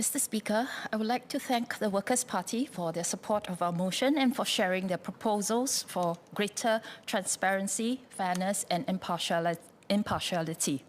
Mr. Speaker, I would like to thank the Workers' Party for their support of our motion and for sharing their proposals for greater transparency, fairness and impartiality.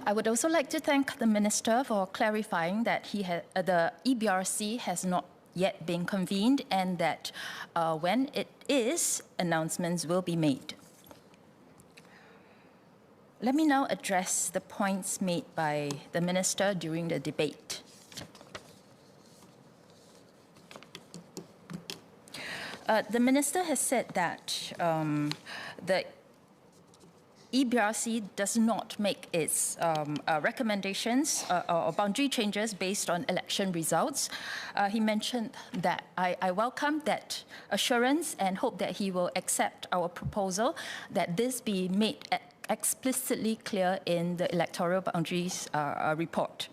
I would also like to thank the Minister for clarifying that the EBRC has not yet been convened and that when it is, announcements will be made. Let me now address the points made by the Minister during the debate. The Minister has said that the EBRC does not make its recommendations or boundary changes based on election results. He mentioned that I welcome that assurance and hope that he will accept our proposal that this be made explicitly clear in the electoral boundaries report.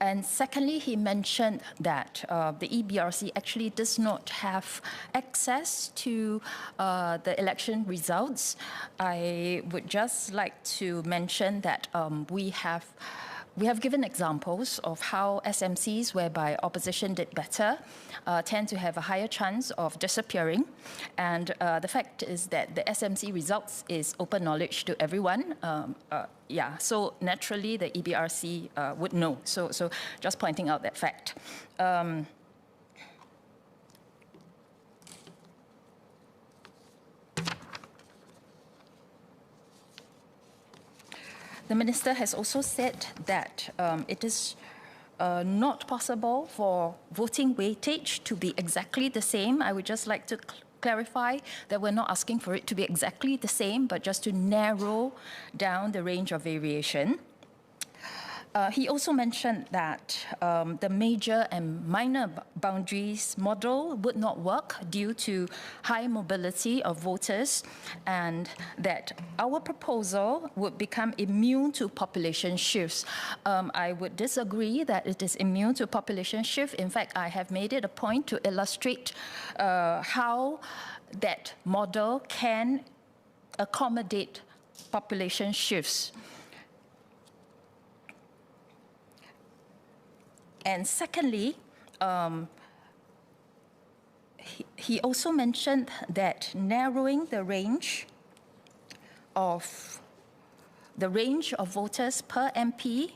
And secondly, he mentioned that the EBRC actually does not have access to the election results. I would just like to mention that we have given examples of how SMCs whereby opposition did better tend to have a higher chance of disappearing. And the fact is that the SMC results is open knowledge to everyone. So naturally the EBRC would know. So just pointing out that fact. The Minister has also said that it is not possible for voting weightage to be exactly the same. I would just like to clarify that we're not asking for it to be exactly the same, but just to narrow down the range of variation. He also mentioned that the major and minor boundaries model would not work due to high mobility of voters and that our proposal would become immune to population shifts. I would disagree that it is immune to population shift. In fact, I have made it a point to illustrate how that model can accommodate population shifts. And secondly, he also mentioned that narrowing the range of voters per MP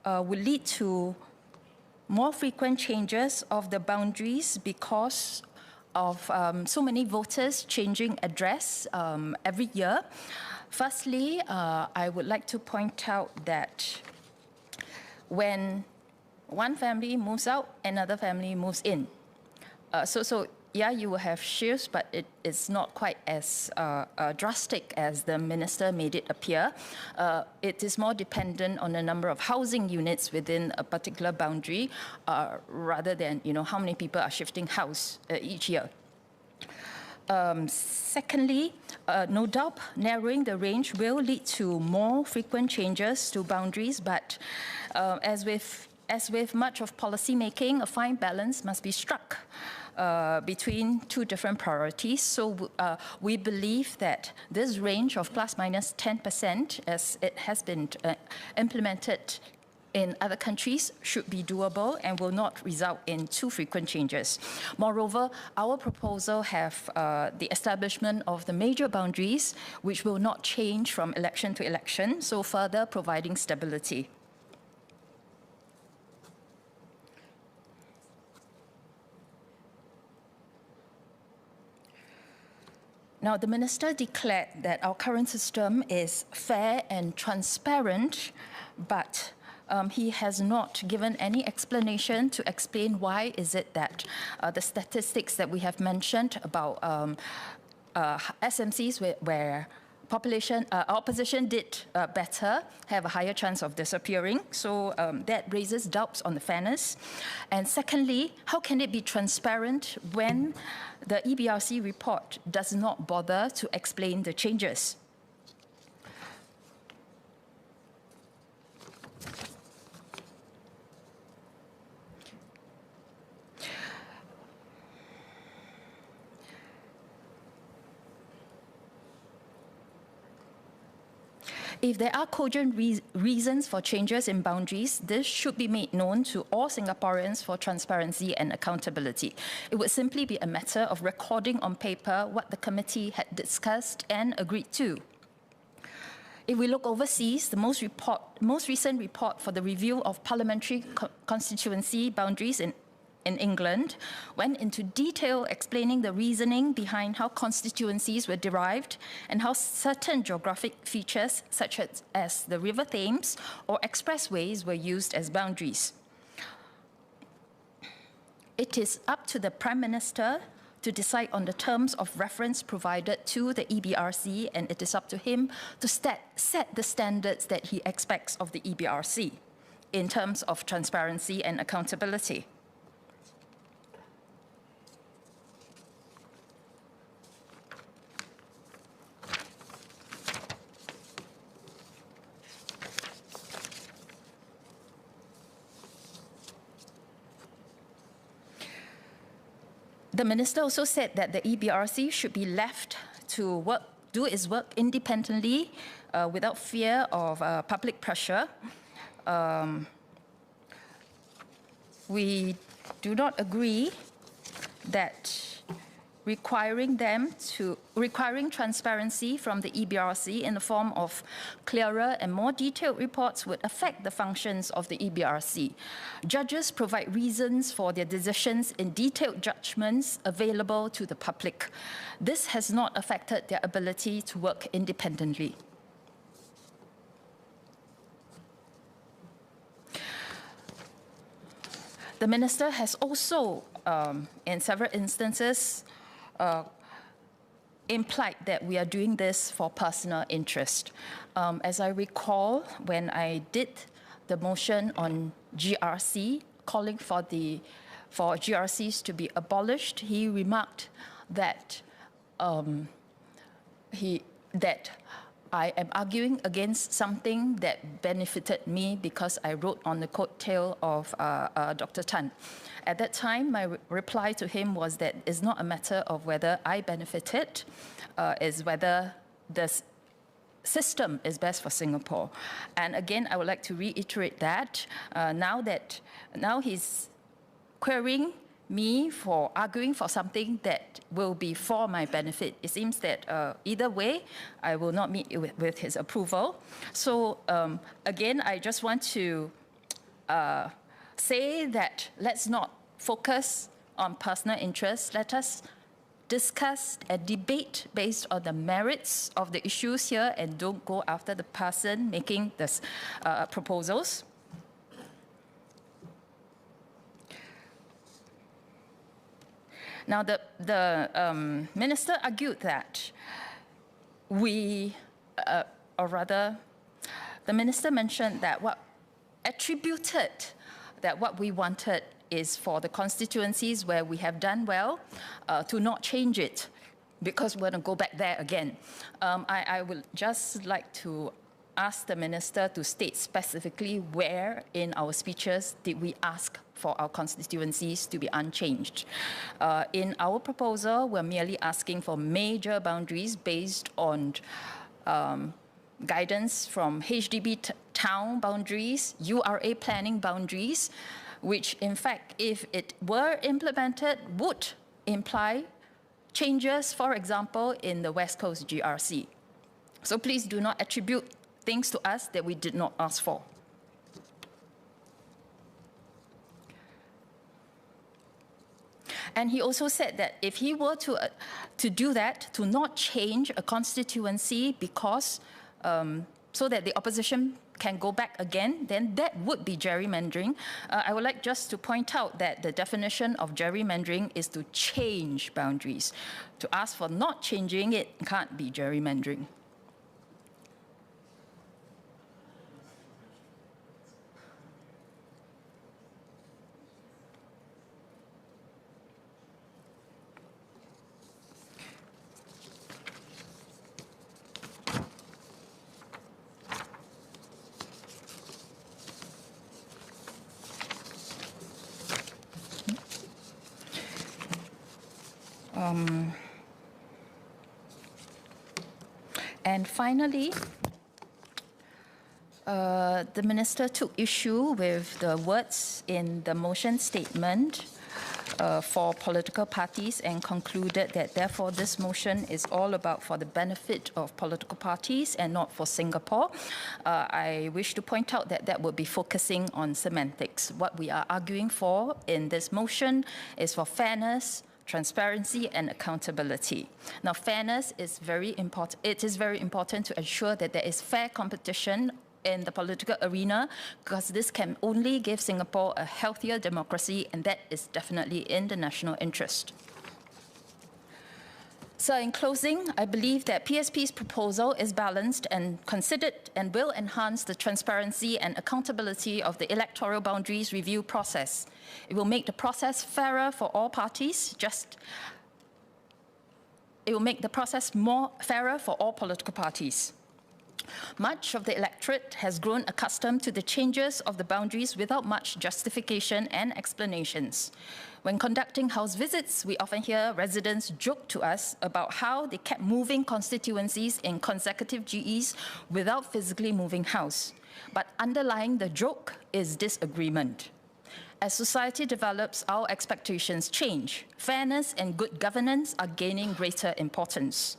will lead to more frequent changes of the boundaries because of so many voters changing address every year. Firstly, I would like to point out that when one family moves out, another family moves in. Yeah, you will have shifts, but it is not quite as drastic as the Minister made it appear. It is more dependent on the number of housing units within a particular boundary rather than how many people are shifting house each year. Secondly, no doubt narrowing the range will lead to more frequent changes to boundaries, but as with much of policy making, a fine balance must be struck between two different priorities. So we believe that this range of plus minus 10%, as it has been implemented in other countries, should be doable and will not result in too frequent changes. Moreover, our proposal have the establishment of the major boundaries, which will not change from election to election, so further providing stability. Now, the Minister declared that our current system is fair and transparent, but he has not given any explanation to explain why is it that the statistics that we have mentioned about SMCs where opposition did better, have a higher chance of disappearing. So that raises doubts on the fairness. And secondly, how can it be transparent when the EBRC report does not bother to explain the changes? If there are cogent reasons for changes in boundaries, this should be made known to all Singaporeans for transparency and accountability. It would simply be a matter of recording on paper what the committee had discussed and agreed to. If we look overseas, the most recent report for the review of parliamentary constituency boundaries in England went into detail explaining the reasoning behind how constituencies were derived and how certain geographic features such as the River Thames or expressways were used as boundaries. It is up to the Prime Minister to decide on the terms of reference provided to the EBRC, and it is up to him to set the standards that he expects of the EBRC in terms of transparency and accountability. The minister also said that the EBRC should be left to do its work independently without fear of public pressure. We do not agree that requiring transparency from the EBRC in the form of clearer and more detailed reports would affect the functions of the EBRC. Judges provide reasons for their decisions in detailed judgments available to the public. This has not affected their ability to work independently. The minister has also, in several instances, implied that we are doing this for personal interest. As I recall, when I did the motion on GRC, calling for GRCs to be abolished, he remarked that I am arguing against something that benefited me because I wrote on the coattail of Dr. Tan. At that time, my reply to him was that it's not a matter of whether I benefited, it's whether the system is best for Singapore. And again, I would like to reiterate that now he's querying me for arguing for something that will be for my benefit. It seems that either way, I will not meet with his approval. So again, I just want to say that let's not focus on personal interests. Let us discuss and debate based on the merits of the issues here and don't go after the person making this proposals. Now, the minister argued that the minister mentioned that what we wanted is for the constituencies where we have done well to not change it because we're going to go back there again. I would just like to ask the minister to state specifically where in our speeches did we ask for our constituencies to be unchanged. In our proposal, we're merely asking for major boundaries based on guidance from HDB town boundaries, URA planning boundaries, which in fact, if it were implemented, would imply changes, for example, in the West Coast GRC. So please do not attribute things to us that we did not ask for. And he also said that if he were to do that, to not change a constituency because so that the opposition can go back again, then that would be gerrymandering. I would like just to point out that the definition of gerrymandering is to change boundaries. To ask for not changing it can't be gerrymandering. And finally, The Minister took issue with the words in the motion statement for political parties and concluded that therefore this motion is all about for the benefit of political parties and not for Singapore. I wish to point out that that would be focusing on semantics. What we are arguing for in this motion is for fairness, transparency and accountability. Now, fairness is very important. It is very important to ensure that there is fair competition in the political arena, because this can only give Singapore a healthier democracy, and that is definitely in the national interest. So in closing, I believe that PSP's proposal is balanced and considered and will enhance the transparency and accountability of the electoral boundaries review process. It will make the process fairer for all parties, it will make the process more fairer for all political parties. Much of the electorate has grown accustomed to the changes of the boundaries without much justification and explanations. When conducting house visits, we often hear residents joke to us about how they kept moving constituencies in consecutive GEs without physically moving house. But underlying the joke is disagreement. As society develops, our expectations change. Fairness and good governance are gaining greater importance.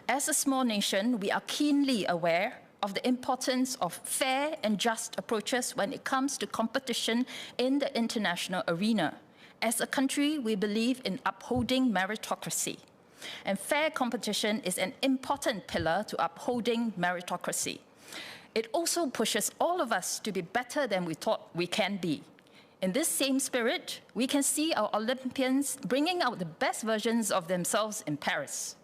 As a small nation, we are keenly aware of the importance of fair and just approaches when it comes to competition in the international arena. As a country, we believe in upholding meritocracy. And fair competition is an important pillar to upholding meritocracy. It also pushes all of us to be better than we thought we can be. In this same spirit, we can see our Olympians bringing out the best versions of themselves in Paris.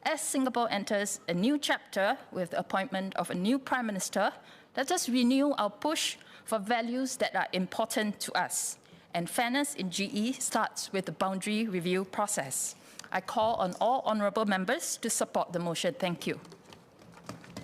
As Singapore enters a new chapter with the appointment of a new Prime Minister, let us renew our push for values that are important to us. And fairness in GE starts with the boundary review process. I call on all honourable members to support the motion. Thank you.